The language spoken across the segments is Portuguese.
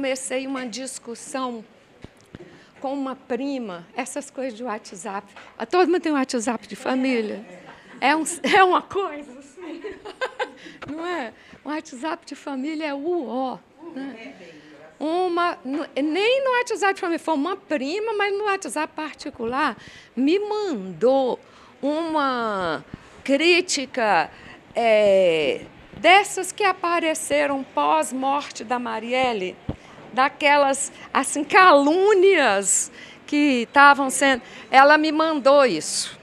comecei uma discussão com uma prima, essas coisas de WhatsApp. Todo mundo tem um WhatsApp de família? É uma coisa assim, não é? O WhatsApp de família é uó. Né? Nem no WhatsApp de família, foi uma prima, mas no WhatsApp particular, me mandou uma crítica dessas que apareceram pós-morte da Marielle, daquelas assim, calúnias que estavam sendo... Ela me mandou isso.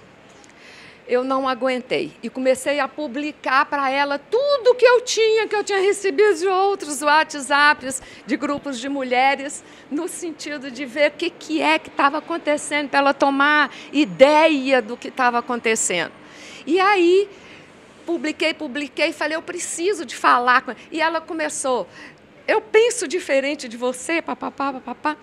Eu não aguentei e comecei a publicar para ela tudo que eu tinha recebido de outros WhatsApps, de grupos de mulheres, no sentido de ver o que estava acontecendo, para ela tomar ideia do que estava acontecendo. E aí, publiquei, falei, eu preciso de falar com ela. E ela começou, eu penso diferente de você, papapá, papapá.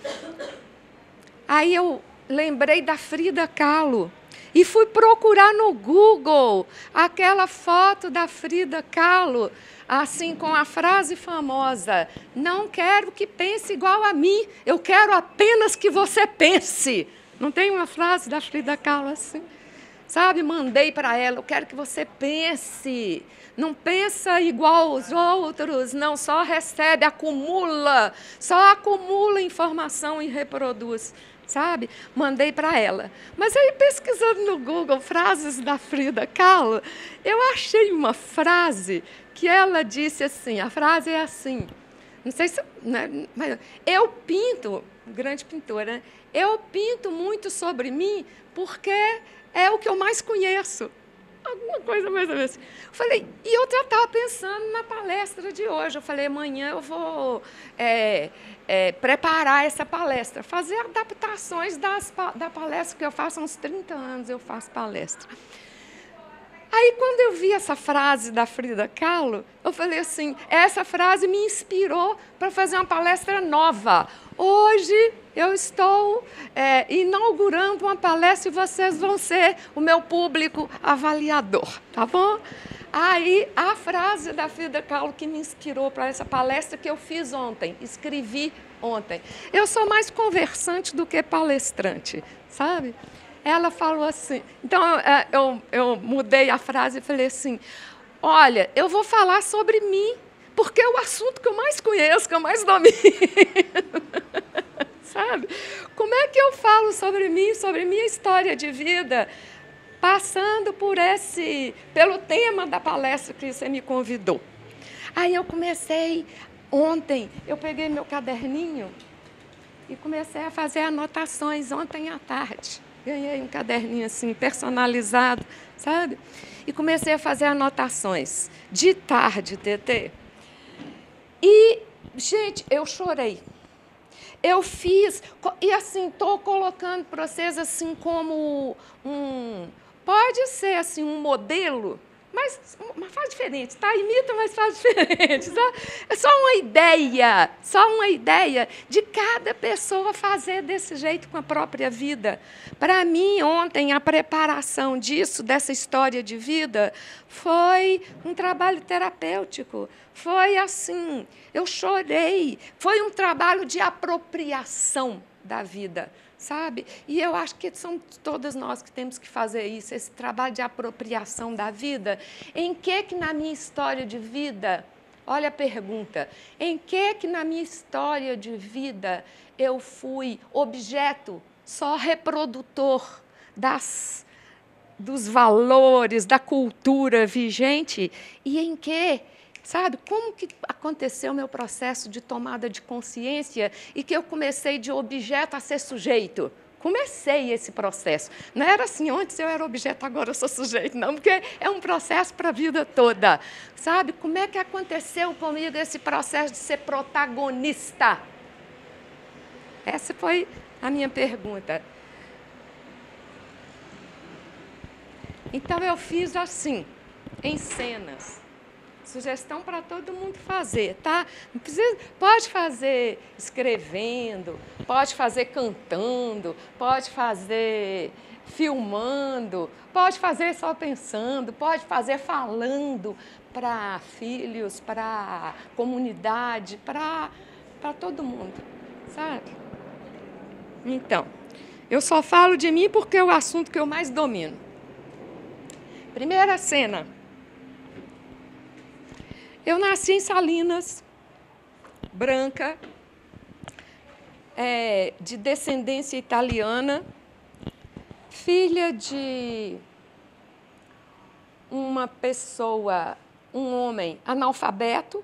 Aí eu lembrei da Frida Kahlo. E fui procurar no Google aquela foto da Frida Kahlo, assim, com a frase famosa, não quero que pense igual a mim, eu quero apenas que você pense. Não tem uma frase da Frida Kahlo assim? Sabe, mandei para ela, eu quero que você pense. Não pensa igual aos outros, não, só recebe, acumula, só acumula informação e reproduz. Sabe? Mandei para ela. Mas aí, pesquisando no Google frases da Frida Kahlo, eu achei uma frase que ela disse assim, a frase é assim, não sei se... Né, mas eu pinto, grande pintora, né? Eu pinto muito sobre mim porque é o que eu mais conheço. Alguma coisa mais ou menos assim. Eu falei, e eu já estava pensando na palestra de hoje. Eu falei, amanhã eu vou preparar essa palestra, fazer adaptações da palestra que eu faço há uns 30 anos, eu faço palestra. Aí, quando eu vi essa frase da Frida Kahlo, eu falei assim, essa frase me inspirou para fazer uma palestra nova. Hoje eu estou inaugurando uma palestra e vocês vão ser o meu público avaliador, tá bom? Aí, a frase da Frida Kahlo que me inspirou para essa palestra que eu fiz ontem, escrevi ontem. Eu sou mais conversante do que palestrante, sabe? Ela falou assim, então eu mudei a frase e falei assim, olha, eu vou falar sobre mim, porque é o assunto que eu mais conheço, que eu mais domino. Sabe? Como é que eu falo sobre mim, sobre minha história de vida, passando pelo tema da palestra que você me convidou? Aí eu comecei, ontem, eu peguei meu caderninho e comecei a fazer anotações ontem à tarde. Ganhei um caderninho assim, personalizado, sabe? E comecei a fazer anotações. De tarde, TT. E, gente, eu chorei. Eu fiz, e assim, estou colocando para vocês assim como pode ser assim um modelo, mas faz diferente, tá? Imita, mas faz diferente. Sabe? É só uma ideia de cada pessoa fazer desse jeito com a própria vida. Para mim, ontem, a preparação dessa história de vida, foi um trabalho terapêutico. Foi assim, eu chorei. Foi um trabalho de apropriação da vida. Sabe? E eu acho que são todas nós que temos que fazer isso, esse trabalho de apropriação da vida. Em que na minha história de vida, olha a pergunta, em que na minha história de vida eu fui objeto, só reprodutor dos valores, da cultura vigente, e em que... Sabe, como que aconteceu o meu processo de tomada de consciência e que eu comecei de objeto a ser sujeito? Comecei esse processo. Não era assim, antes eu era objeto, agora eu sou sujeito, não, porque é um processo para a vida toda. Sabe, como é que aconteceu comigo esse processo de ser protagonista? Essa foi a minha pergunta. Então, eu fiz assim, em cenas. Sugestão para todo mundo fazer, tá? Não precisa, pode fazer escrevendo, pode fazer cantando, pode fazer filmando, pode fazer só pensando, pode fazer falando para filhos, para comunidade, para para todo mundo, sabe? Então, eu só falo de mim porque é o assunto que eu mais domino. Primeira cena. Eu nasci em Salinas, branca, de descendência italiana, filha de uma pessoa, um homem analfabeto,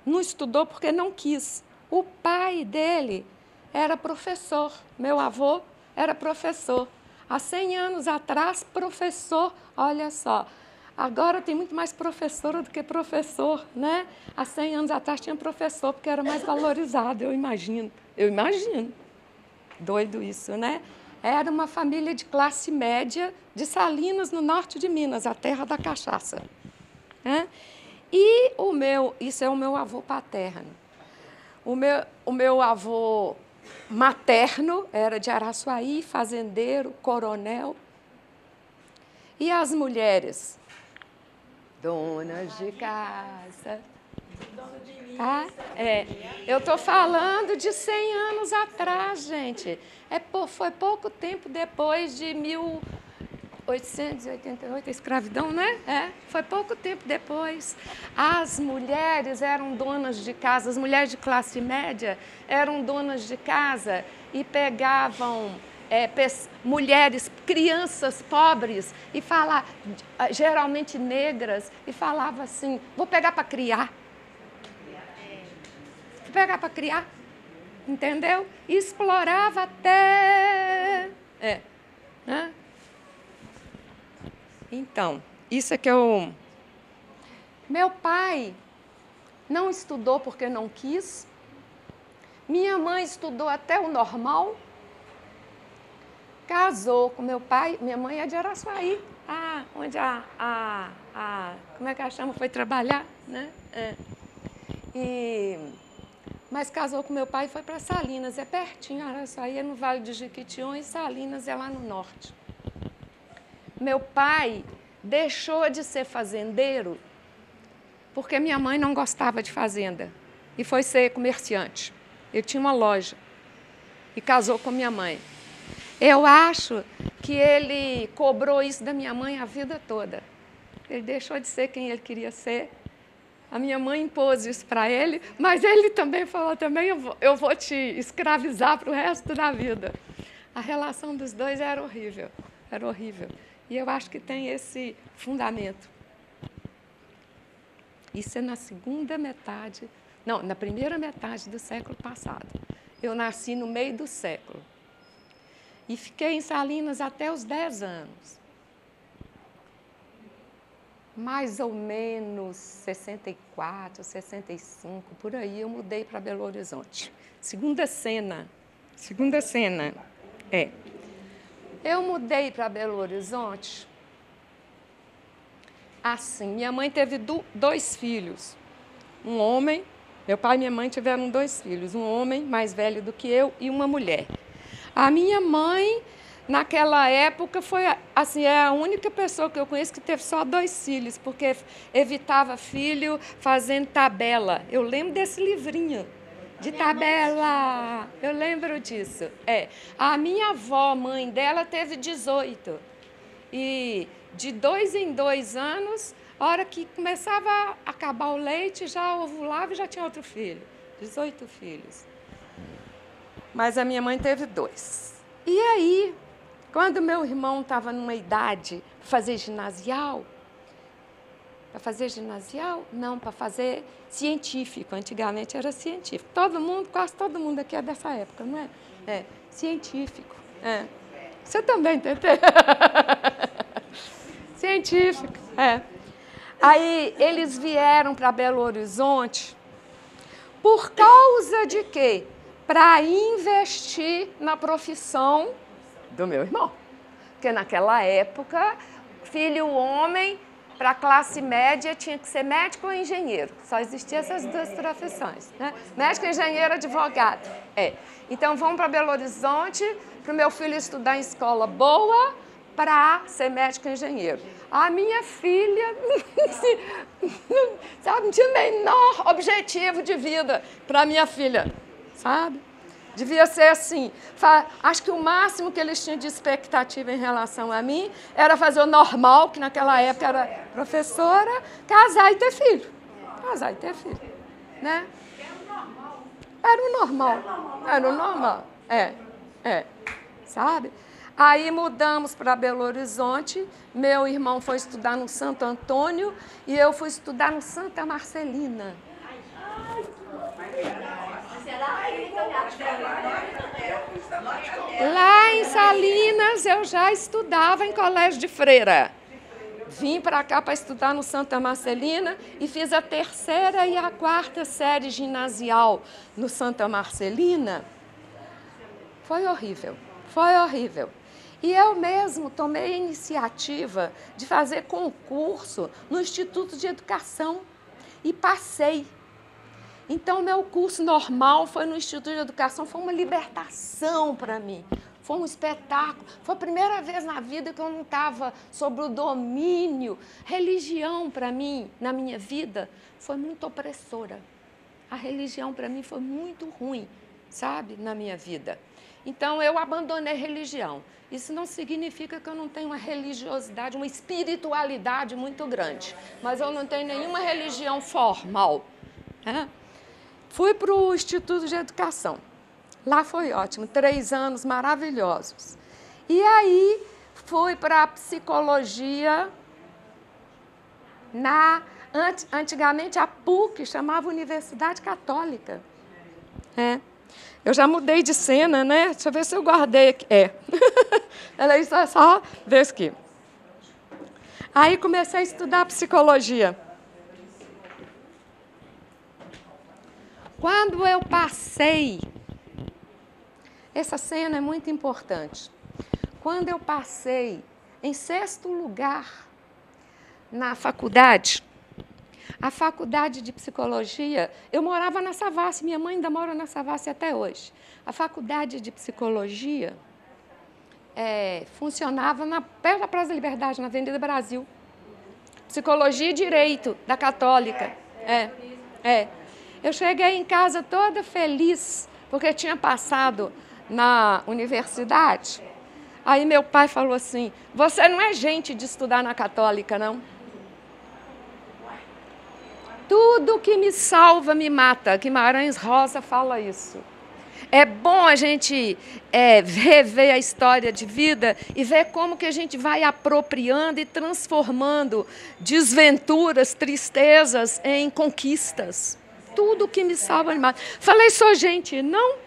não estudou porque não quis. O pai dele era professor, meu avô era professor. Há 100 anos atrás, professor, olha só, agora tem muito mais professora do que professor, né? Há 100 anos atrás tinha professor, porque era mais valorizado, eu imagino. Doido isso, né? Era uma família de classe média de Salinas, no norte de Minas, a terra da cachaça. Né? E isso é o meu avô paterno. O meu avô materno era de Araçuaí, fazendeiro, coronel. E as mulheres? Donas de casa. Tá? Eu estou falando de 100 anos atrás, gente. Foi pouco tempo depois de 1888, a escravidão, né? Foi pouco tempo depois. As mulheres eram donas de casa, as mulheres de classe média eram donas de casa e pegavam mulheres, crianças pobres, e geralmente negras, e falava assim, vou pegar para criar. Vou pegar para criar. Entendeu? E explorava até... Né? Então, isso é que eu... Meu pai não estudou porque não quis. Minha mãe estudou até o normal. Casou com meu pai. Minha mãe é de Araçuaí, onde como é que ela chama? Foi trabalhar, né? Mas casou com meu pai e foi para Salinas. É pertinho, Araçuaí é no Vale do Jequitinhonha e Salinas é lá no norte. Meu pai deixou de ser fazendeiro porque minha mãe não gostava de fazenda e foi ser comerciante. Ele tinha uma loja e casou com minha mãe. Eu acho que ele cobrou isso da minha mãe a vida toda. Ele deixou de ser quem ele queria ser. A minha mãe impôs isso para ele, mas ele também falou, eu vou te escravizar para o resto da vida. A relação dos dois era horrível, era horrível. E eu acho que tem esse fundamento. Isso é na primeira metade do século passado. Eu nasci no meio do século. E fiquei em Salinas até os 10 anos. Mais ou menos 64, 65, por aí, eu mudei para Belo Horizonte. Segunda cena. Eu mudei para Belo Horizonte, assim, minha mãe teve 2 filhos. Um homem, meu pai e minha mãe tiveram 2 filhos, um homem mais velho do que eu e uma mulher. A minha mãe, naquela época, foi assim, é a única pessoa que eu conheço que teve só 2 filhos, porque evitava filho fazendo tabela. Eu lembro desse livrinho de tabela, eu lembro disso. A minha avó, mãe dela, teve 18. E de 2 em 2 anos, a hora que começava a acabar o leite, já ovulava e já tinha outro filho. 18 filhos. Mas a minha mãe teve 2. E aí, quando meu irmão estava numa idade para fazer ginasial, não, para fazer científico. Antigamente era científico. Quase todo mundo aqui é dessa época, não é? Científico. Você também, Tetê? Científico, Aí eles vieram para Belo Horizonte por causa de quê? Para investir na profissão do meu irmão. Porque naquela época, filho homem, para a classe média, tinha que ser médico ou engenheiro. Só existiam essas 2 profissões, né? Médico, engenheiro, advogado. Então, vamos para Belo Horizonte, para o meu filho estudar em escola boa, para ser médico e engenheiro. A minha filha, sabe, não tinha o menor objetivo de vida para a minha filha. sabe? Devia ser assim. Acho que o máximo que eles tinham de expectativa em relação a mim era fazer o normal, que naquela época era professora, casar e ter filho. Casar e ter filho, né? Era o normal. Era o normal. Sabe? Aí mudamos para Belo Horizonte, meu irmão foi estudar no Santo Antônio e eu fui estudar no Santa Marcelina. Lá em Salinas eu já estudava em colégio de freira. Vim para cá para estudar no Santa Marcelina e fiz a 3ª e a 4ª série ginasial no Santa Marcelina. Foi horrível, foi horrível. E eu mesmo tomei a iniciativa de fazer concurso no Instituto de Educação e passei. Então, meu curso normal foi no Instituto de Educação, foi uma libertação para mim. Foi um espetáculo. Foi a primeira vez na vida que eu não estava sob o domínio. Religião, para mim, na minha vida, foi muito opressora. A religião, para mim, foi muito ruim, sabe, na minha vida. Então, eu abandonei a religião. Isso não significa que eu não tenho uma religiosidade, uma espiritualidade muito grande. Mas eu não tenho nenhuma religião formal, né? Fui para o Instituto de Educação. Lá foi ótimo, 3 anos maravilhosos. E aí fui para a psicologia, antigamente a PUC chamava Universidade Católica. Eu já mudei de cena, né? Deixa eu ver se eu guardei aqui. Ela é só ver aqui. Aí comecei a estudar psicologia. Quando eu passei, essa cena é muito importante. Quando eu passei em 6º lugar na faculdade, a faculdade de psicologia, eu morava na Savassi, minha mãe ainda mora na Savassi até hoje. A faculdade de psicologia funcionava perto da Praça da Liberdade, na Avenida Brasil. Psicologia e Direito, da Católica. Eu cheguei em casa toda feliz, porque tinha passado na universidade. Aí meu pai falou assim, você não é gente de estudar na Católica, não? Tudo que me salva me mata. Guimarães Rosa fala isso. É bom a gente rever a história de vida e ver como que a gente vai apropriando e transformando desventuras, tristezas em conquistas. Tudo que me salva me mata. Falei, sou gente, não.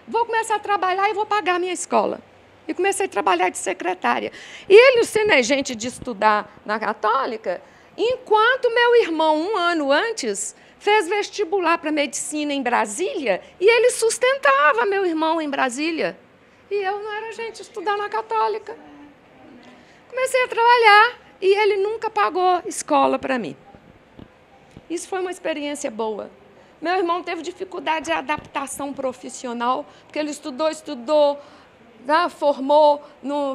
Vou começar a trabalhar e vou pagar a minha escola. E comecei a trabalhar de secretária. E ele, sendo gente de estudar na Católica, enquanto meu irmão, 1 ano antes, fez vestibular para medicina em Brasília, e ele sustentava meu irmão em Brasília. E eu não era gente de estudar na Católica. Comecei a trabalhar e ele nunca pagou escola para mim. Isso foi uma experiência boa. Meu irmão teve dificuldade de adaptação profissional, porque ele estudou, formou,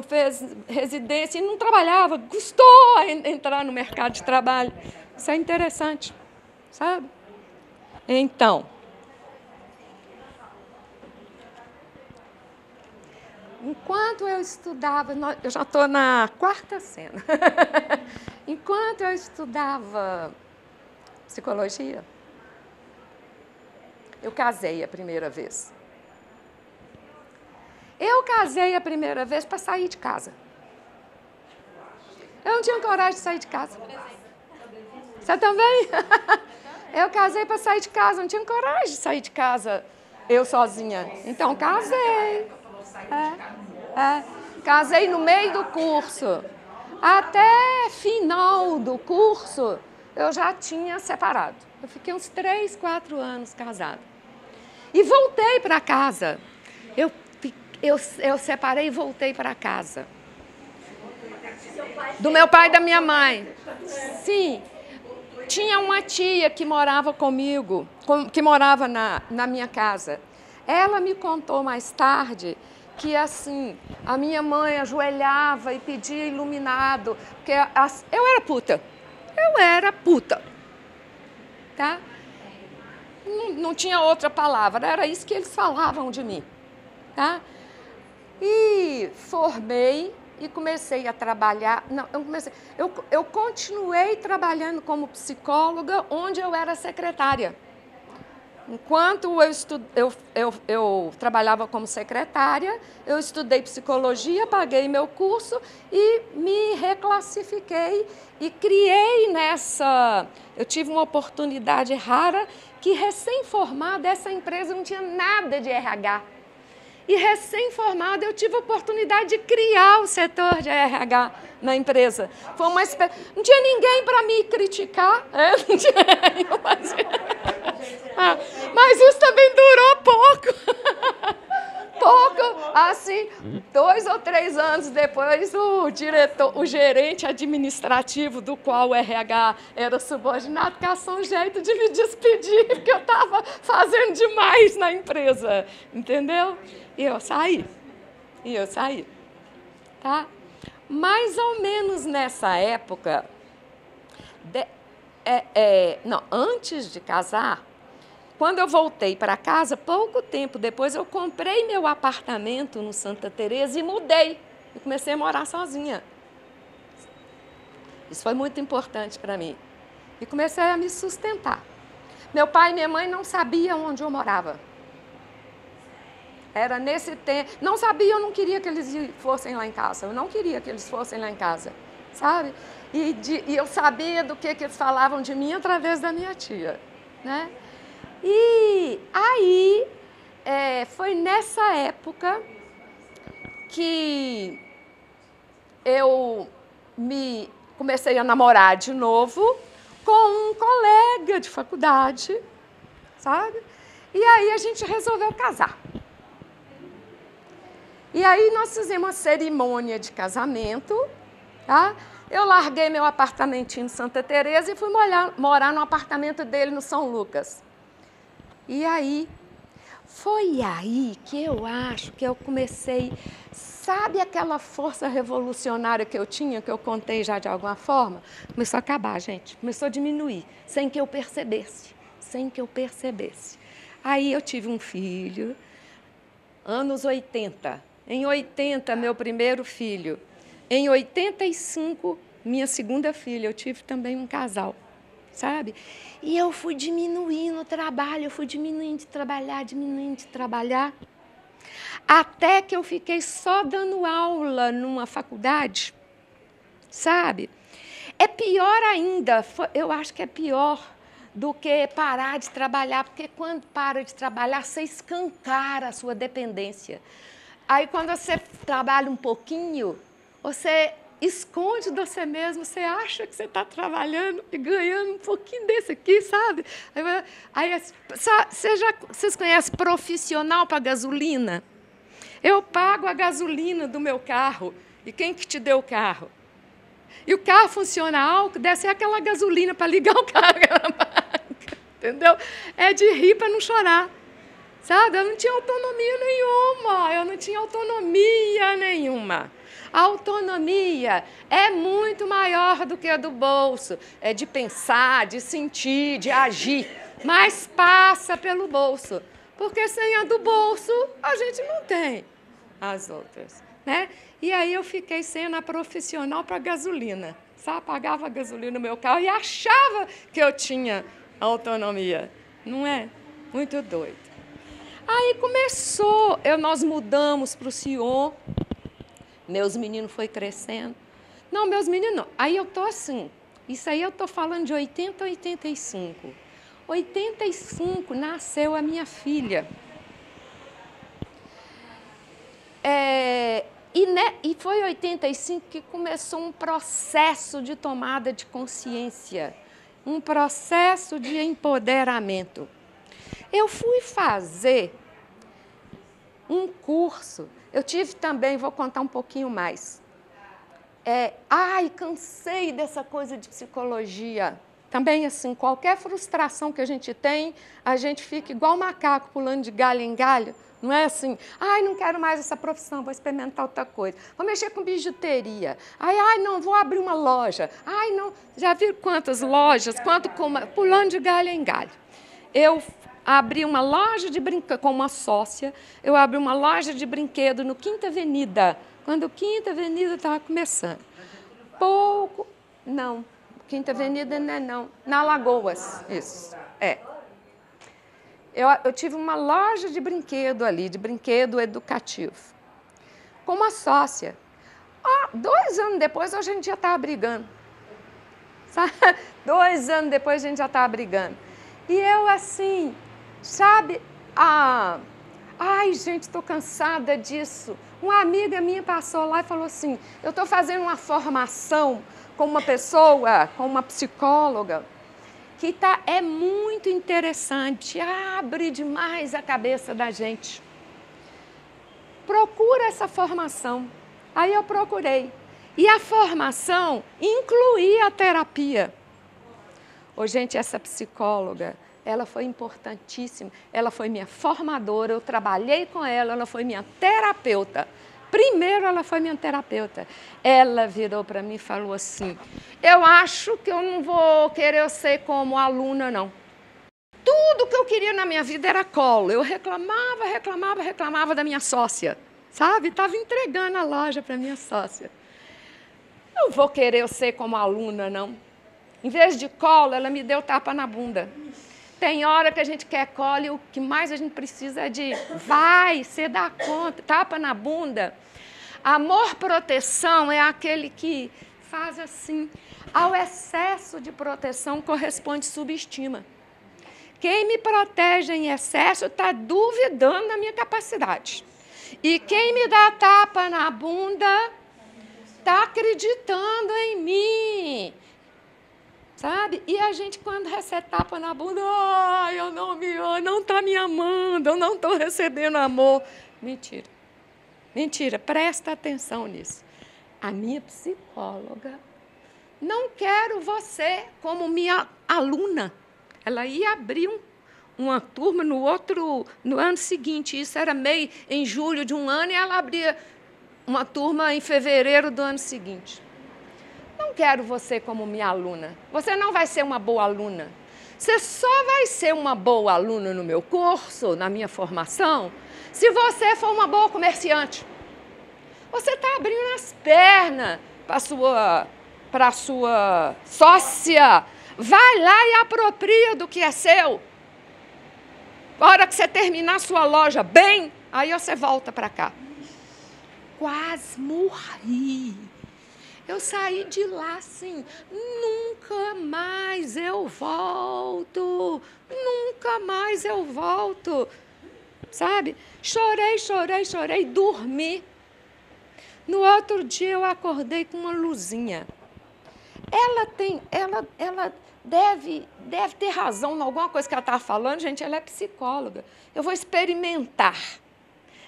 fez residência e não trabalhava, custou entrar no mercado de trabalho. Isso é interessante, sabe? Então, enquanto eu estudava, eu já estou na 4ª cena, enquanto eu estudava psicologia, eu casei a primeira vez. Eu casei a primeira vez para sair de casa. Eu não tinha coragem de sair de casa. Você também? Eu casei para sair de casa, não tinha coragem de sair de casa eu sozinha. Então, casei. Casei no meio do curso. Até final do curso, eu já tinha separado. Eu fiquei uns 3, 4 anos casada. E voltei para casa. Eu separei e voltei para casa. Do meu pai e da minha mãe. Sim. Tinha uma tia que morava comigo, que morava na minha casa. Ela me contou mais tarde que, assim, a minha mãe ajoelhava e pedia iluminado, porque eu era puta. Eu era puta. Tá? não tinha outra palavra, era isso que eles falavam de mim. Tá? E formei e comecei a trabalhar. Não, eu continuei trabalhando como psicóloga, onde eu era secretária. Enquanto eu trabalhava como secretária, eu estudei psicologia, paguei meu curso e me reclassifiquei e criei nessa... Eu tive uma oportunidade rara que, recém-formada, essa empresa não tinha nada de RH. E, recém-formada, eu tive a oportunidade de criar o setor de RH na empresa. Foi uma não tinha ninguém para me criticar. Não tinha... Mas isso também durou pouco. Pouco, assim, 2 ou 3 anos depois, o gerente administrativo, do qual o RH era subordinado, caçou um jeito de me despedir, porque eu estava fazendo demais na empresa, entendeu? E eu saí, tá? Mais ou menos nessa época, antes de casar, quando eu voltei para casa, pouco tempo depois, eu comprei meu apartamento no Santa Teresa e mudei. E comecei a morar sozinha. Isso foi muito importante para mim. E comecei a me sustentar. Meu pai e minha mãe não sabiam onde eu morava. Era nesse tempo. Não sabiam, eu não queria que eles fossem lá em casa. Eu não queria que eles fossem lá em casa, sabe? E eu sabia do que eles falavam de mim através da minha tia, né? E aí, foi nessa época que eu comecei a namorar de novo com um colega de faculdade, sabe? E aí a gente resolveu casar. E aí nós fizemos uma cerimônia de casamento, tá? Eu larguei meu apartamentinho em Santa Teresa e fui morar no apartamento dele no São Lucas. E aí, foi aí que eu acho que eu comecei, sabe aquela força revolucionária que eu tinha, que eu contei já de alguma forma? Começou a acabar, gente, começou a diminuir, sem que eu percebesse. Aí eu tive um filho, anos 80. Em 80, meu primeiro filho. Em 85, minha segunda filha, eu tive também um casal. Sabe? E eu fui diminuindo o trabalho, eu fui diminuindo de trabalhar, até que eu fiquei só dando aula numa faculdade, sabe? É pior ainda, eu acho que é pior do que parar de trabalhar, porque quando para de trabalhar, você escancara a sua dependência. Aí, quando você trabalha um pouquinho, você esconde de você mesmo, você acha que você está trabalhando e ganhando um pouquinho desse aqui, sabe? Vocês conhecem profissional para gasolina? Eu pago a gasolina do meu carro. E quem que te deu o carro? E o carro funciona álcool, deve ser aquela gasolina para ligar o carro. Entendeu? É de rir para não chorar. Sabe? Eu não tinha autonomia nenhuma. A autonomia é muito maior do que a do bolso. É de pensar, de sentir, de agir. Mas passa pelo bolso. Porque sem a do bolso, a gente não tem as outras, né? E aí eu fiquei sendo a profissional para gasolina. Sabe? Pagava a gasolina no meu carro e achava que eu tinha autonomia. Não é? Muito doido. Aí começou, nós mudamos para o Sion, meus meninos foram crescendo. Não, meus meninos não. Aí eu estou assim, isso aí eu estou falando de 80 a 85. 85 nasceu a minha filha. E foi 85 que começou um processo de tomada de consciência, um processo de empoderamento. Eu fui fazer um curso, eu tive também, vou contar um pouquinho mais. Cansei dessa coisa de psicologia. Também, assim, qualquer frustração que a gente tem, a gente fica igual macaco pulando de galho em galho. Não é assim, não quero mais essa profissão, vou experimentar outra coisa. Vou mexer com bijuteria. Não, vou abrir uma loja. Não, já viram quantas lojas, pulando de galho em galho. eu abri uma loja de brinquedo, com uma sócia, eu abri uma loja de brinquedo no Quinta Avenida, quando a Quinta Avenida estava começando. Não, Quinta Avenida não, na Lagoas, isso, Eu tive uma loja de brinquedo ali, de brinquedo educativo, com uma sócia. 2 anos depois, a gente já estava brigando. Sabe? 2 anos depois, a gente já estava brigando. E eu, assim, sabe? Ai, gente, estou cansada disso. Uma amiga minha passou lá e falou assim, eu estou fazendo uma formação com uma pessoa, com uma psicóloga, que é muito interessante, abre demais a cabeça da gente. Procura essa formação. Aí eu procurei. E a formação incluía a terapia. Gente, essa psicóloga, ela foi importantíssima. Ela foi minha formadora, eu trabalhei com ela, ela foi minha terapeuta. Primeiro, ela foi minha terapeuta. Ela virou para mim e falou assim, eu acho que eu não vou querer ser como aluna, não. Tudo que eu queria na minha vida era colo. Eu reclamava da minha sócia, sabe? Estava entregando a loja para minha sócia. Não vou querer ser como aluna, não. Em vez de colo, ela me deu tapa na bunda. Tem hora que a gente quer colo e o que mais a gente precisa é de vai, você dá conta, tapa na bunda. Amor, proteção é aquele que faz assim. Ao excesso de proteção corresponde subestima. Quem me protege em excesso está duvidando da minha capacidade. E quem me dá tapa na bunda está acreditando em mim. Sabe? E a gente, quando recebe tapa na bunda, ai, não está me amando, eu não estou recebendo amor. Mentira. Mentira, presta atenção nisso. A minha psicóloga, não quero você como minha aluna. Ela ia abrir uma turma no ano seguinte, isso era em julho de um ano, e ela abria uma turma em fevereiro do ano seguinte. Não quero você como minha aluna. Você não vai ser uma boa aluna. Você só vai ser uma boa aluna no meu curso, na minha formação, se você for uma boa comerciante. Você está abrindo as pernas para a sua sócia. Vai lá e apropria do que é seu. A hora que você terminar a sua loja bem, aí você volta para cá. Quase morri. Eu saí de lá assim, nunca mais eu volto, nunca mais eu volto, sabe? Chorei, dormi. No outro dia eu acordei com uma luzinha. Ela deve ter razão em alguma coisa que ela estava falando, gente, ela é psicóloga. Eu vou experimentar.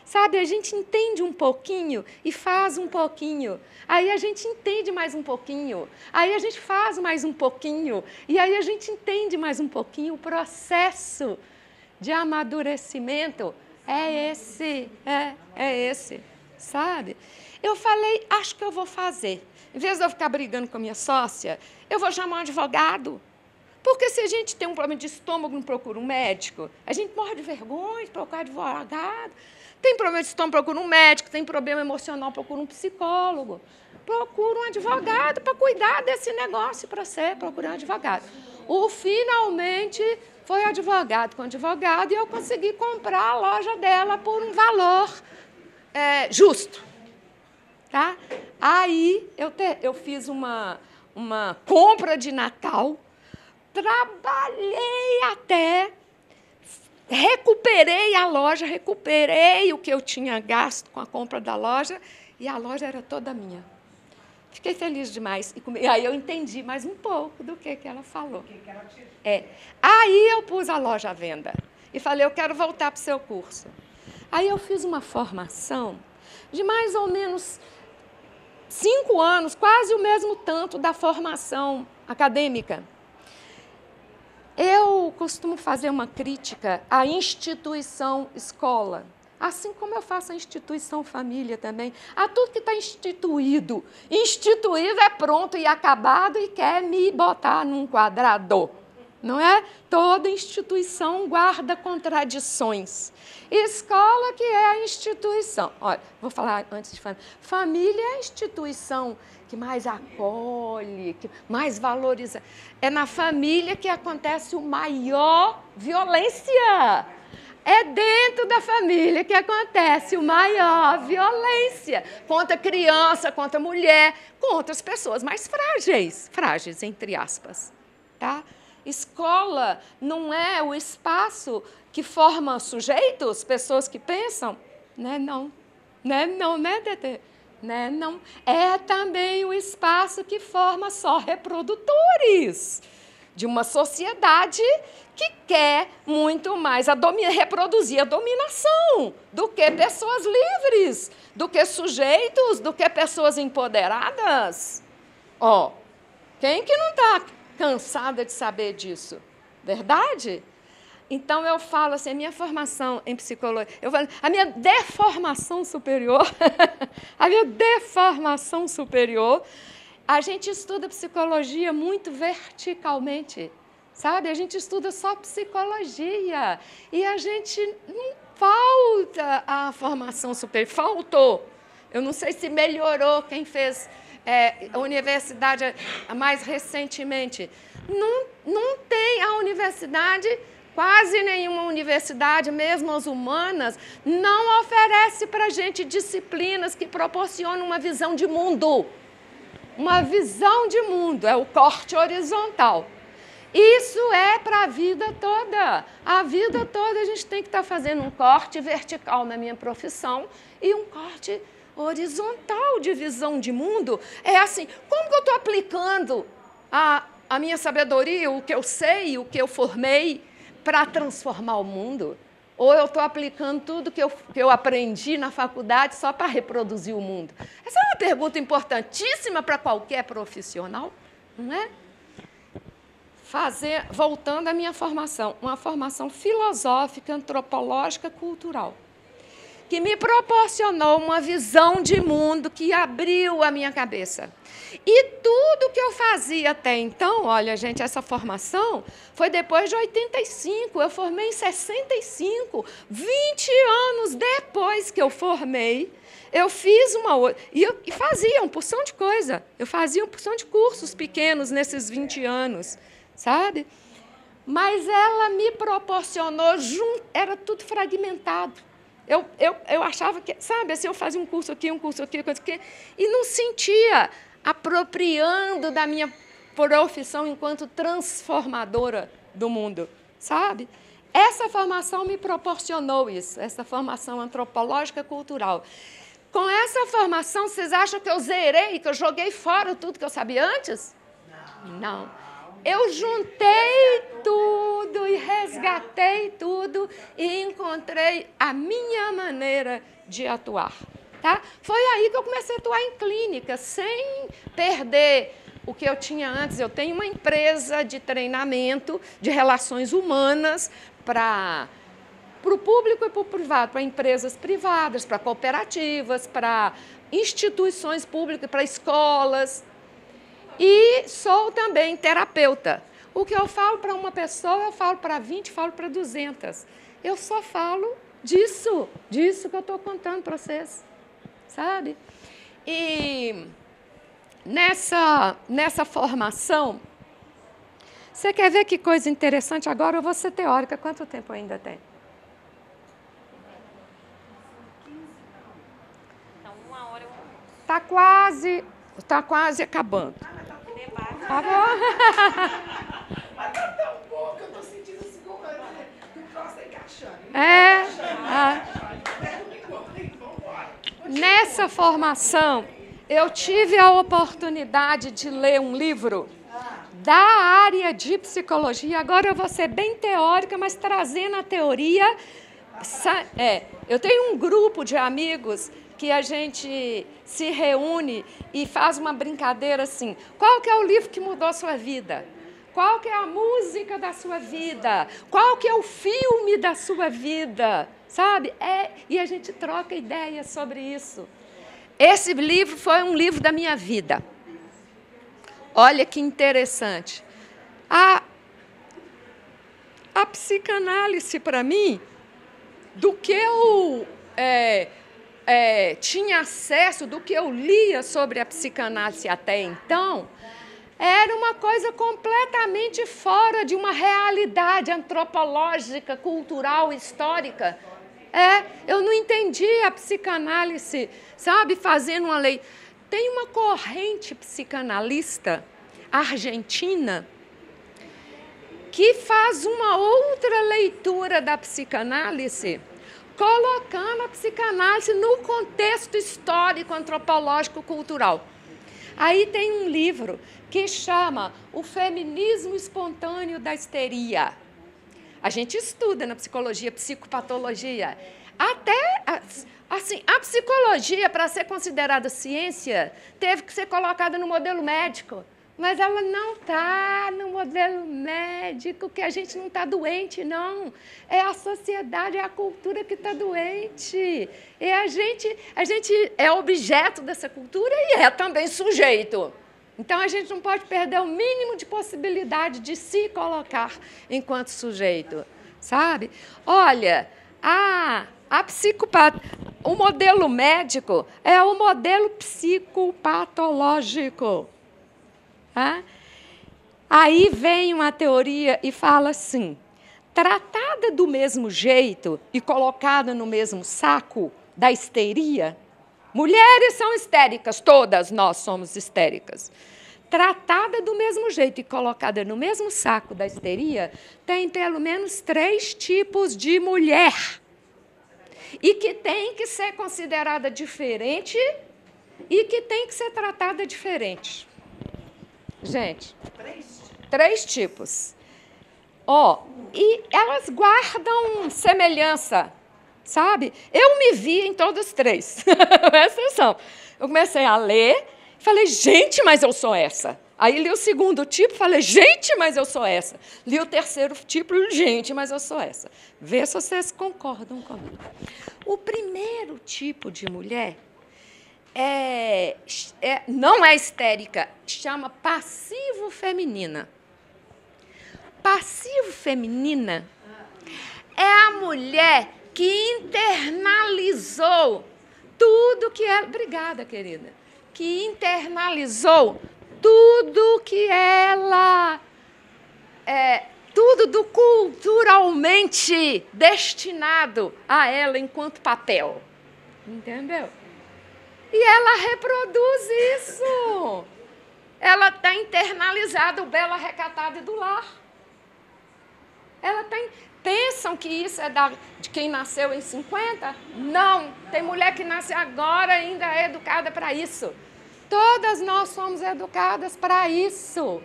Sabe, a gente entende um pouquinho e faz um pouquinho. Aí a gente entende mais um pouquinho. Aí a gente faz mais um pouquinho. E aí a gente entende mais um pouquinho. O processo de amadurecimento é esse, sabe? Eu falei, acho que eu vou fazer. Em vez de eu ficar brigando com a minha sócia, eu vou chamar um advogado. Porque se a gente tem um problema de estômago, não procura um médico, a gente morre de vergonha de procurar advogado. Tem problema de estômago, procura um médico. Tem problema emocional, procura um psicólogo. Procura um advogado para cuidar desse negócio para você, procurar um advogado. Finalmente, foi advogado com advogado e eu consegui comprar a loja dela por um valor justo. Tá? Aí, eu fiz uma compra de Natal, trabalhei até... Recuperei a loja, recuperei o que eu tinha gasto com a compra da loja e a loja era toda minha. Fiquei feliz demais. E aí eu entendi mais um pouco do que ela falou. Aí eu pus a loja à venda e falei, eu quero voltar para o seu curso. Aí eu fiz uma formação de mais ou menos 5 anos, quase o mesmo tanto da formação acadêmica. Eu costumo fazer uma crítica à instituição escola, assim como eu faço a instituição família também. A tudo que está instituído. Instituído é pronto e acabado e quer me botar num quadrado. não é? Toda instituição guarda contradições. Escola que é a instituição. Olha, vou falar antes de família. Família é a instituição que mais acolhe, que mais valoriza. É na família que acontece o maior violência. É dentro da família que acontece o maior violência contra criança, contra mulher, contra as pessoas mais frágeis. Frágeis, entre aspas. Tá? Escola não é o espaço que forma sujeitos, pessoas que pensam? Né? Não. Né? Não, né, Tetê? Né? Não. É também o espaço que forma só reprodutores de uma sociedade que quer muito mais reproduzir a dominação do que pessoas livres, do que sujeitos, do que pessoas empoderadas. Ó, quem que não está cansada de saber disso? Verdade? Então, eu falo assim, a minha formação em psicologia, a minha deformação superior, a gente estuda psicologia muito verticalmente, sabe? A gente estuda só psicologia e a gente não falta a formação superior. Faltou. Eu não sei se melhorou quem fez a universidade mais recentemente. Não tem a universidade, quase nenhuma universidade, mesmo as humanas, não oferece para a gente disciplinas que proporcionam uma visão de mundo. Uma visão de mundo, é o corte horizontal. Isso é para a vida toda. A vida toda a gente tem que estar fazendo um corte vertical na minha profissão e um corte horizontal de visão de mundo. É assim, como que eu estou aplicando a minha sabedoria, o que eu sei, o que eu formei, para transformar o mundo? Ou eu estou aplicando tudo que eu aprendi na faculdade só para reproduzir o mundo? Essa é uma pergunta importantíssima para qualquer profissional, não é? Voltando à minha formação, uma formação filosófica, antropológica, cultural, que me proporcionou uma visão de mundo que abriu a minha cabeça. E tudo que eu fazia até então, olha, gente, essa formação foi depois de 85, eu formei em 65, 20 anos depois que eu formei, eu fiz uma outra, e fazia uma porção de coisa, eu fazia uma porção de cursos pequenos nesses 20 anos, sabe? Mas ela me proporcionou, era tudo fragmentado. Eu achava que, sabe, assim, eu fazia um curso aqui, e não sentia apropriando da minha profissão enquanto transformadora do mundo, sabe? Essa formação me proporcionou isso, essa formação antropológica cultural. Com essa formação, vocês acham que eu zerei, que eu joguei fora tudo que eu sabia antes? Não. Eu juntei tudo e resgatei tudo e encontrei a minha maneira de atuar. Tá? Foi aí que eu comecei a atuar em clínica, sem perder o que eu tinha antes. Eu tenho uma empresa de treinamento de relações humanas para o público e para o privado, para empresas privadas, para cooperativas, para instituições públicas, para escolas. E sou também terapeuta. O que eu falo para uma pessoa, eu falo para 20, falo para 200. Eu só falo disso que eu estou contando para vocês, sabe? E nessa formação, você quer ver que coisa interessante? Agora eu vou ser teórica. Quanto tempo ainda tem? Então, 1 hora eu almoço. Está quase acabando. Tá bom. Mas tá tão bom que eu tô sentindo assim como o troço tá encaixando. Nessa formação, eu tive a oportunidade de ler um livro da área de psicologia. Agora eu vou ser bem teórica, mas trazendo a teoria. Eu tenho um grupo de amigos que a gente se reúne e faz uma brincadeira assim. Qual que é o livro que mudou a sua vida? Qual que é a música da sua vida? Qual que é o filme da sua vida? Sabe? E a gente troca ideias sobre isso. Esse livro foi um livro da minha vida. Olha que interessante. a psicanálise, para mim, do que eu tinha acesso, do que eu lia sobre a psicanálise até então, era uma coisa completamente fora de uma realidade antropológica, cultural, histórica. Eu não entendia a psicanálise, sabe, fazendo uma lei. Tem uma corrente psicanalista argentina que faz uma outra leitura da psicanálise, colocando a psicanálise no contexto histórico, antropológico, cultural. Aí tem um livro que chama O Feminismo Espontâneo da Histeria. A gente estuda na psicologia, psicopatologia. Até, assim, a psicologia, para ser considerada ciência, teve que ser colocada no modelo médico. Mas ela não está no modelo médico, que a gente não está doente, não. É a sociedade, é a cultura que está doente. E a gente é objeto dessa cultura e é também sujeito. Então, a gente não pode perder o mínimo de possibilidade de se colocar enquanto sujeito, sabe? Olha, o modelo médico é o modelo psicopatológico. Aí vem uma teoria e fala assim, tratada do mesmo jeito e colocada no mesmo saco da histeria, mulheres são histéricas, todas nós somos histéricas. Tratada do mesmo jeito e colocada no mesmo saco da histeria, tem pelo menos 3 tipos de mulher. E que tem que ser considerada diferente e que tem que ser tratada diferente. Gente, 3 tipos. E elas guardam semelhança, sabe? Eu me vi em todos 3. Presta atenção. Eu comecei a ler, falei, gente, mas eu sou essa. Aí li o segundo tipo, falei, gente, mas eu sou essa. Li o terceiro tipo, gente, mas eu sou essa. Vê se vocês concordam comigo. O primeiro tipo de mulher não é histérica, chama passivo feminina. Passivo feminina é a mulher que internalizou tudo que ela... Obrigada, querida. Que internalizou tudo que ela... tudo do culturalmente destinado a ela enquanto papel. Entendeu? E ela reproduz isso. Ela está internalizada, o belo recatado e do lar. Pensam que isso é de quem nasceu em 50? Não. Tem mulher que nasce agora e ainda é educada para isso. Todas nós somos educadas para isso.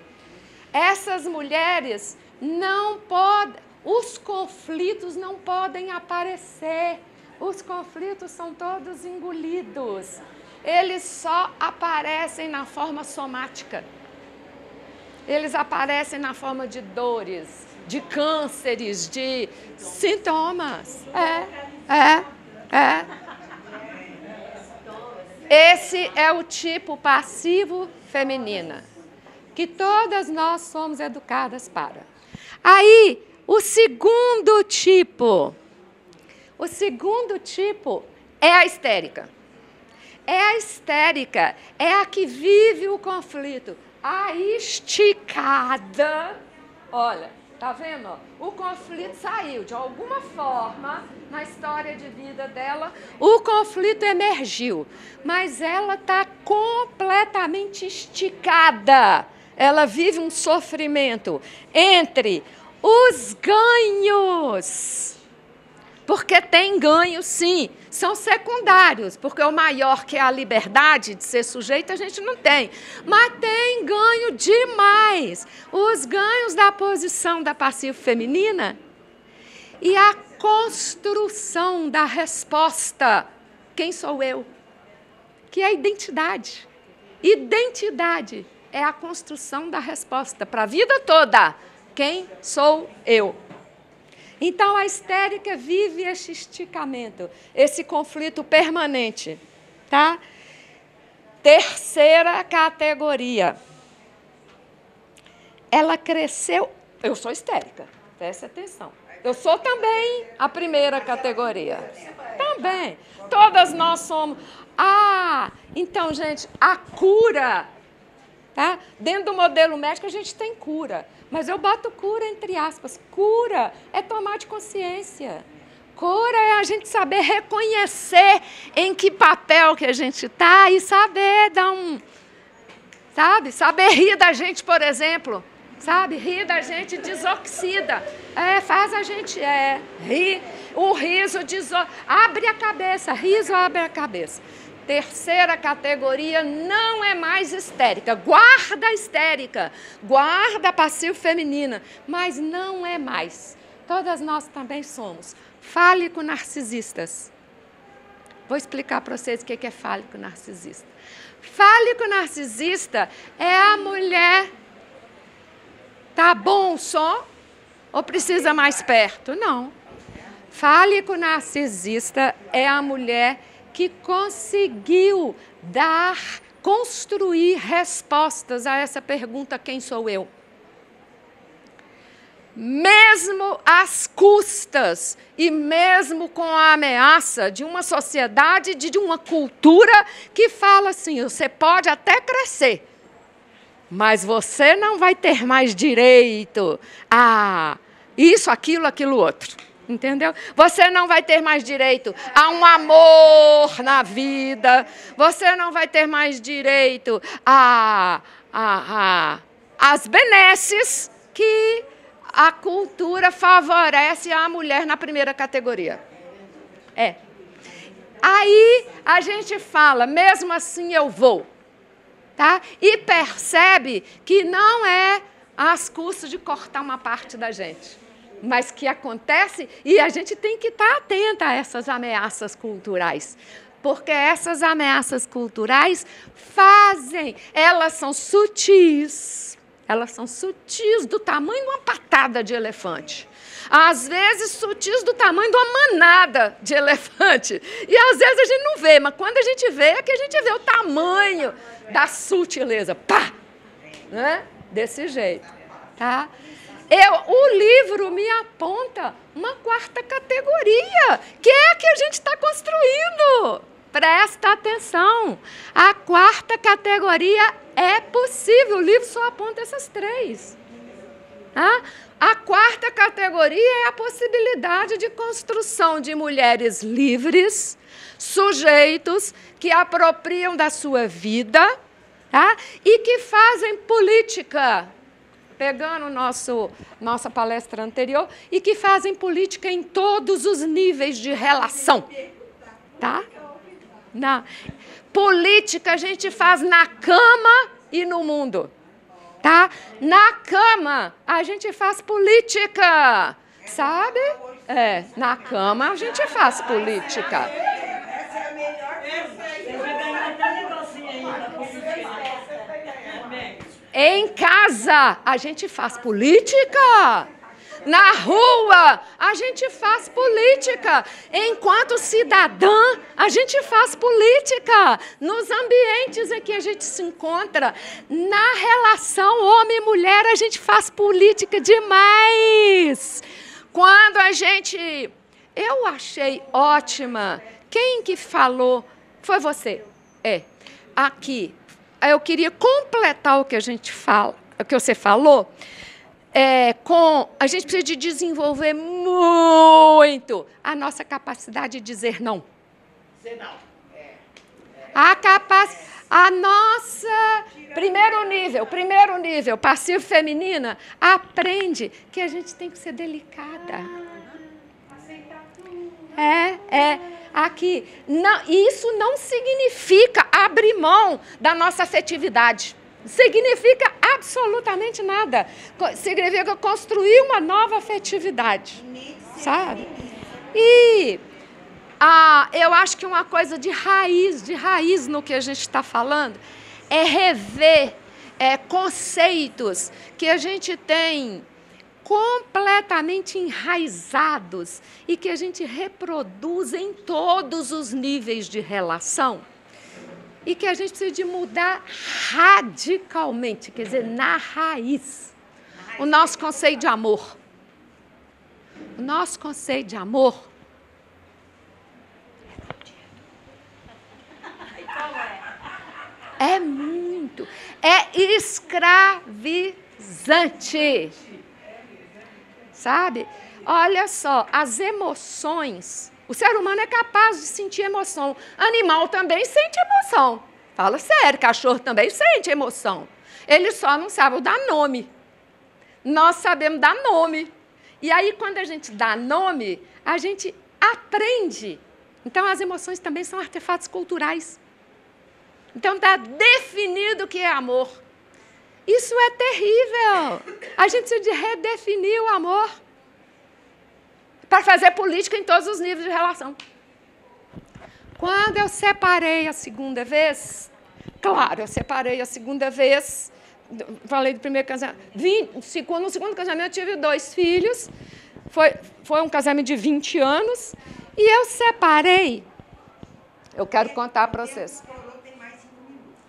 Essas mulheres não podem... Os conflitos não podem aparecer. Os conflitos são todos engolidos. Eles só aparecem na forma somática. Eles aparecem na forma de dores, de cânceres, de sintomas. Esse é o tipo passivo feminina, que todas nós somos educadas para. Aí, o segundo tipo é a histérica. A histérica é a que vive o conflito. A esticada, olha, tá vendo? O conflito saiu de alguma forma na história de vida dela, o conflito emergiu, mas ela está completamente esticada. Ela vive um sofrimento entre os ganhos. Porque tem ganhos, sim, são secundários, porque o maior, que é a liberdade de ser sujeito, a gente não tem. Mas tem ganho demais. Os ganhos da posição da passiva feminina e a construção da resposta. Quem sou eu? Que é a identidade. Identidade é a construção da resposta para a vida toda. Quem sou eu? Então, a histérica vive esse esticamento, esse conflito permanente. Tá? Terceira categoria. Ela cresceu... Eu sou histérica. Preste atenção. Eu sou também a primeira categoria. Também. Todas nós somos. Ah, então, gente, a cura, tá? Dentro do modelo médico a gente tem cura. Mas eu boto cura entre aspas. Cura é tomar de consciência. Cura é a gente saber reconhecer em que papel que a gente está e saber dar um... Sabe? Saber rir da gente, por exemplo. Sabe? Rir da gente desoxida. Faz a gente rir. O riso abre a cabeça. Riso abre a cabeça. Terceira categoria não é mais histérica. Guarda a histérica. Guarda a passiva feminina. Mas não é mais. Todas nós também somos fálico-narcisistas. Vou explicar para vocês o que é fálico-narcisista. Fálico-narcisista é a mulher... Tá bom o som? Ou precisa mais perto? Não. Fálico-narcisista é a mulher que conseguiu construir respostas a essa pergunta, quem sou eu? Mesmo às custas e mesmo com a ameaça de uma sociedade, de uma cultura que fala assim, você pode até crescer, mas você não vai ter mais direito a isso, aquilo, outro. Entendeu? Você não vai ter mais direito a um amor na vida. Você não vai ter mais direito às benesses que a cultura favorece à mulher na primeira categoria. Aí a gente fala, mesmo assim eu vou. Tá? E percebe que não é às custas de cortar uma parte da gente, mas que acontece e a gente tem que estar atenta a essas ameaças culturais, porque essas ameaças culturais elas são sutis do tamanho de uma patada de elefante. Às vezes sutis do tamanho de uma manada de elefante. E às vezes a gente não vê, mas quando a gente vê, é que a gente vê o tamanho da sutileza. Pá! Né? Desse jeito. Tá? O livro me aponta uma quarta categoria, que é a que a gente está construindo. Presta atenção. A quarta categoria é possível. O livro só aponta essas três. Tá? A quarta categoria é a possibilidade de construção de mulheres livres, sujeitos que apropriam da sua vida, tá? E que fazem política, pegando nossa palestra anterior, e que fazem política em todos os níveis de relação. Tá? Política a gente faz na cama e no mundo. Tá? Na cama, a gente faz política, sabe? Na cama a gente faz política. Em casa, a gente faz política. Na rua, a gente faz política. Enquanto cidadã, a gente faz política. Nos ambientes em que a gente se encontra, na relação homem-mulher, a gente faz política demais. Quando a gente... Eu achei ótima. Quem que falou? Foi você. Aqui. Eu queria completar o que a gente fala, o que você falou. A gente precisa de desenvolver muito a nossa capacidade de dizer não. Dizer não. A nossa primeiro nível, passivo feminina, aprende que a gente tem que ser delicada. Aqui. Não, isso não significa abrir mão da nossa afetividade. Significa absolutamente nada. Significa construir uma nova afetividade, sabe? E eu acho que uma coisa de raiz no que a gente está falando, é rever conceitos que a gente tem completamente enraizados e que a gente reproduz em todos os níveis de relação. E que a gente precisa de mudar radicalmente, quer dizer, na raiz, o nosso conceito de amor. O nosso conceito de amor é muito, é escravizante. Sabe? Olha só, as emoções, o ser humano é capaz de sentir emoção. Animal também sente emoção. Fala sério, cachorro também sente emoção. Ele só não sabe dar nome. Nós sabemos dar nome. E aí, quando a gente dá nome, a gente aprende. Então, as emoções também são artefatos culturais. Então, está definido o que é amor. Isso é terrível. A gente precisa de redefinir o amor para fazer política em todos os níveis de relação. Quando eu separei a segunda vez, claro, eu separei a segunda vez, falei do primeiro casamento, no segundo casamento eu tive 2 filhos, foi um casamento de 20 anos, e eu separei, eu quero contar para vocês.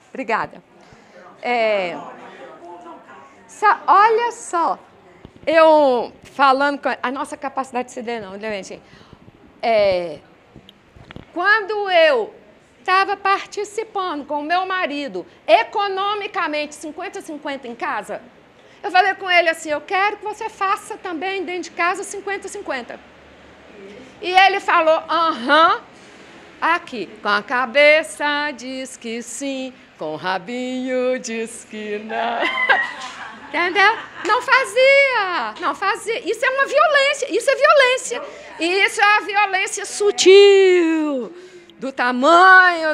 Obrigada. Olha só, eu falando com a nossa capacidade de ceder, não, gente. Quando eu estava participando com o meu marido, economicamente, 50-50 em casa, eu falei com ele assim, eu quero que você faça também dentro de casa 50-50. E ele falou, aham, aqui, com a cabeça diz que sim, com o rabinho diz que não. Entendeu? Não fazia. Isso é uma violência, isso é violência. E isso é uma violência sutil, do tamanho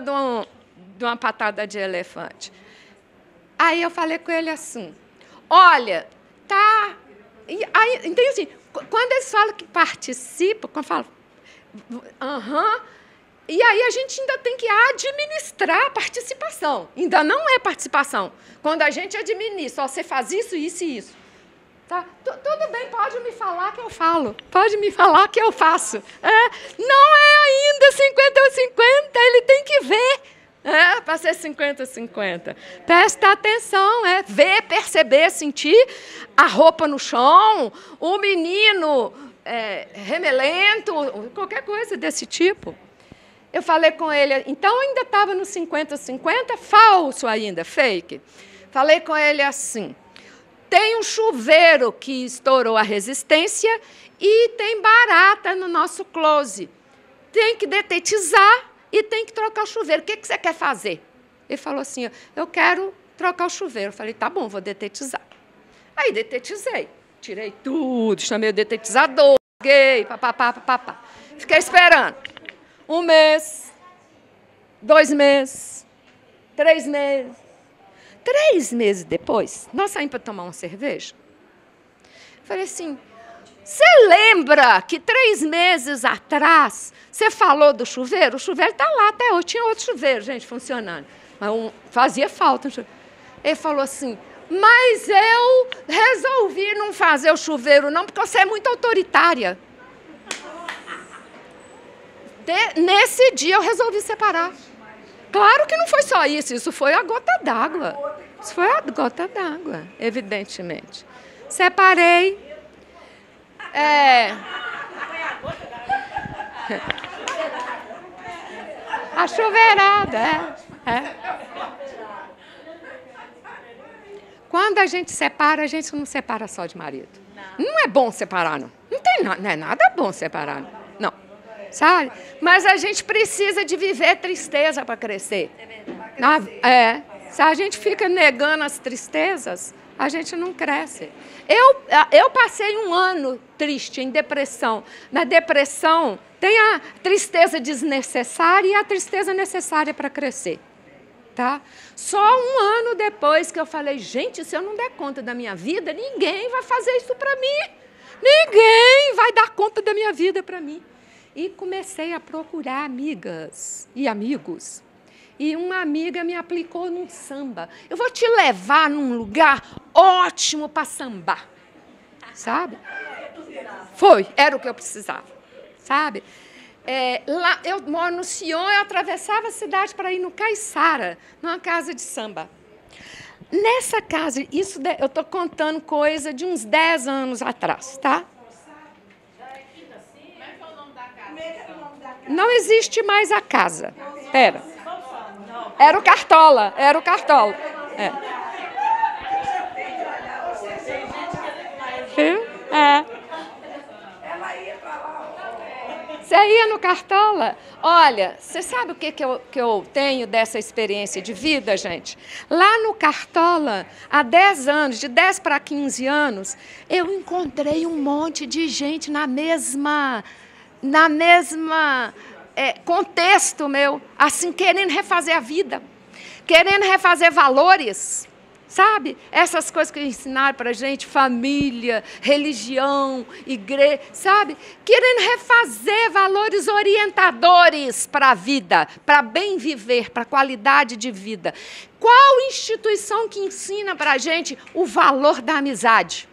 de uma patada de elefante. Aí eu falei com ele assim, olha, tá... Então, assim, quando eles falam que participam, quando falam, aham, e aí a gente ainda tem que administrar a participação. Ainda não é participação. Quando a gente administra, ó, você faz isso, isso e isso. Tá? Tudo bem, pode me falar que eu falo. Pode me falar que eu faço. Não é ainda 50-50, ele tem que ver. Para ser 50-50. Presta atenção, ver, perceber, sentir a roupa no chão, o menino remelento, qualquer coisa desse tipo. Eu falei com ele, então ainda estava no 50-50, falso ainda, fake. Falei com ele assim, tem um chuveiro que estourou a resistência e tem barata no nosso closet. Tem que detetizar e tem que trocar o chuveiro. O que você quer fazer? Ele falou assim, eu quero trocar o chuveiro. Eu falei, tá bom, vou detetizar. Aí detetizei, tirei tudo, chamei o detetizador, papapá. Fiquei esperando. 1 mês, 2 meses, 3 meses. 3 meses depois, nós saímos para tomar uma cerveja. Falei assim, você lembra que 3 meses atrás você falou do chuveiro? O chuveiro está lá até hoje. Tinha outro chuveiro, gente, funcionando. Mas fazia falta. Ele falou assim, mas eu resolvi não fazer o chuveiro não, porque você é muito autoritária. Nesse dia eu resolvi separar. Claro que não foi só isso, isso foi a gota d'água. Isso foi a gota d'água, evidentemente. Separei. A chuveirada, Quando a gente separa, a gente não separa só de marido. Não é bom separar, não. Não é nada bom separar, não. Sabe? Mas a gente precisa de viver tristeza para crescer. Se a gente fica negando as tristezas, a gente não cresce. Eu passei 1 ano triste, em depressão. Na depressão, tem a tristeza desnecessária e a tristeza necessária para crescer. Tá? Só 1 ano depois que eu falei, gente, se eu não der conta da minha vida, ninguém vai fazer isso para mim. Ninguém vai dar conta da minha vida para mim. E comecei a procurar amigas e amigos. E uma amiga me aplicou num samba. Eu vou te levar num lugar ótimo para sambar. Sabe? Era o que eu precisava. Sabe? Lá, eu moro no Sion, eu atravessava a cidade para ir no Caiçara, numa casa de samba. Nessa casa, eu estou contando coisa de uns 10 anos atrás, tá? Não existe mais a casa. Espera. Era o Cartola. É. É. Você ia no Cartola? Olha, você sabe o que eu tenho dessa experiência de vida, gente? Lá no Cartola, há 10 anos, de 10 para 15 anos, eu encontrei um monte de gente na mesma contexto meu, assim, querendo refazer a vida, querendo refazer valores. Sabe? Essas coisas que ensinaram para a gente, família, religião, igreja, sabe? Querendo refazer valores orientadores para a vida, para bem viver, para qualidade de vida. Qual instituição que ensina para a gente o valor da amizade?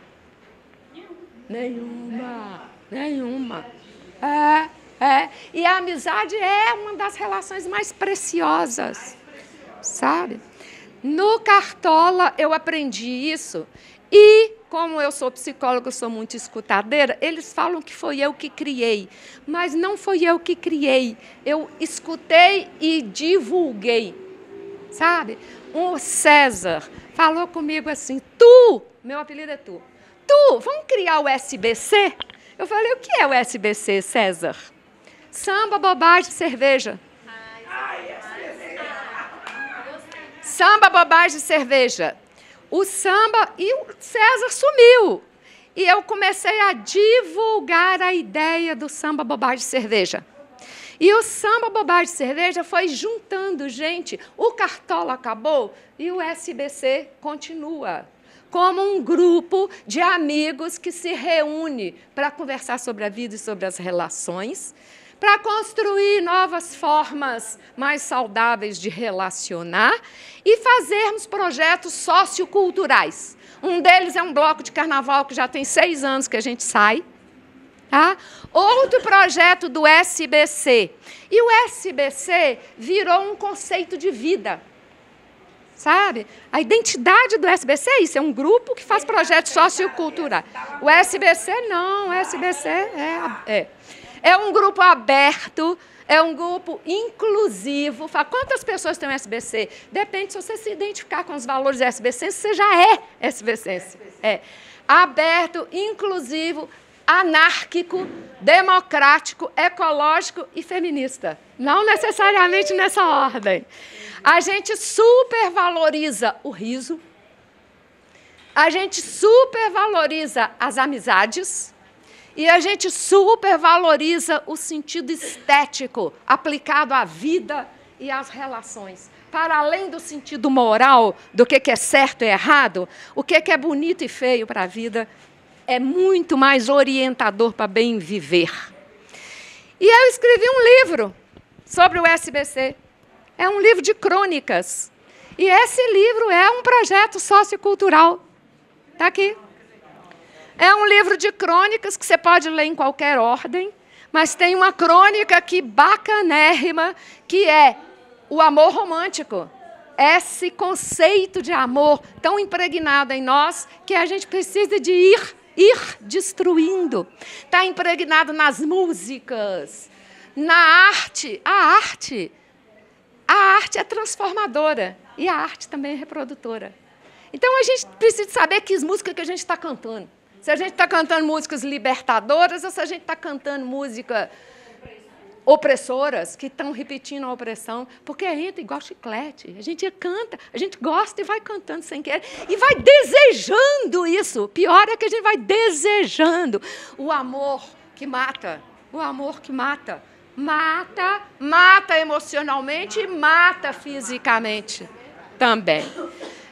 Nenhuma. E a amizade é uma das relações mais preciosas, sabe? No Cartola eu aprendi isso e, como eu sou psicóloga, eu sou muito escutadeira, eles falam que foi eu que criei, mas não foi eu que criei, eu escutei e divulguei, sabe? O César falou comigo assim, meu apelido é Tu, vamos criar o SBC? Eu falei, o que é o SBC, César? Samba, bobagem, cerveja. Samba, bobagem, cerveja. O samba e o César sumiu. E eu comecei a divulgar a ideia do samba, bobagem, cerveja. E o samba, bobagem, cerveja foi juntando gente. O Cartola acabou e o SBC continua. Como um grupo de amigos que se reúne para conversar sobre a vida e sobre as relações, para construir novas formas mais saudáveis de relacionar e fazermos projetos socioculturais. Um deles é um bloco de carnaval que já tem 6 anos que a gente sai. Tá? Outro projeto do SBC. E o SBC virou um conceito de vida. Sabe? A identidade do SBC é isso, é um grupo que faz projetos socioculturais. O SBC não, o SBC é um grupo aberto, é um grupo inclusivo. Quantas pessoas tem o SBC? Depende, se você se identificar com os valores do SBC, você já é SBC. Aberto, inclusivo, anárquico, democrático, ecológico e feminista. Não necessariamente nessa ordem. A gente supervaloriza o riso, a gente supervaloriza as amizades e a gente supervaloriza o sentido estético aplicado à vida e às relações. Para além do sentido moral, do que é certo e errado, o que é bonito e feio para a vida, é muito mais orientador para bem viver. E eu escrevi um livro sobre o SBC. É um livro de crônicas. E esse livro é um projeto sociocultural. Está aqui. É um livro de crônicas que você pode ler em qualquer ordem, mas tem uma crônica aqui bacanérrima, que é o amor romântico. Esse conceito de amor tão impregnado em nós que a gente precisa de ir destruindo. Está impregnado nas músicas, na arte. A arte é transformadora e a arte também é reprodutora. Então, a gente precisa saber que música que a gente está cantando. Se a gente está cantando músicas libertadoras ou se a gente está cantando música opressoras, que estão repetindo a opressão, porque entra igual chiclete. A gente canta, a gente gosta e vai cantando sem querer, e vai desejando isso. Pior é que a gente vai desejando. O amor que mata, o amor que mata. Mata emocionalmente e mata fisicamente também.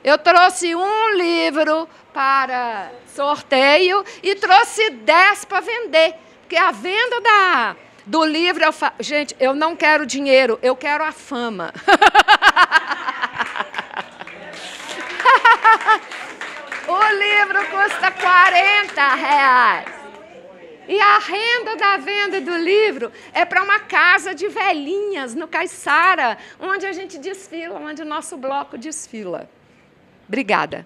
Eu trouxe um livro para sorteio e trouxe 10 para vender, porque a venda do livro, gente, eu não quero dinheiro, eu quero a fama. O livro custa R$40. E a renda da venda do livro é para uma casa de velhinhas no Caiçara, onde a gente desfila, onde o nosso bloco desfila. Obrigada.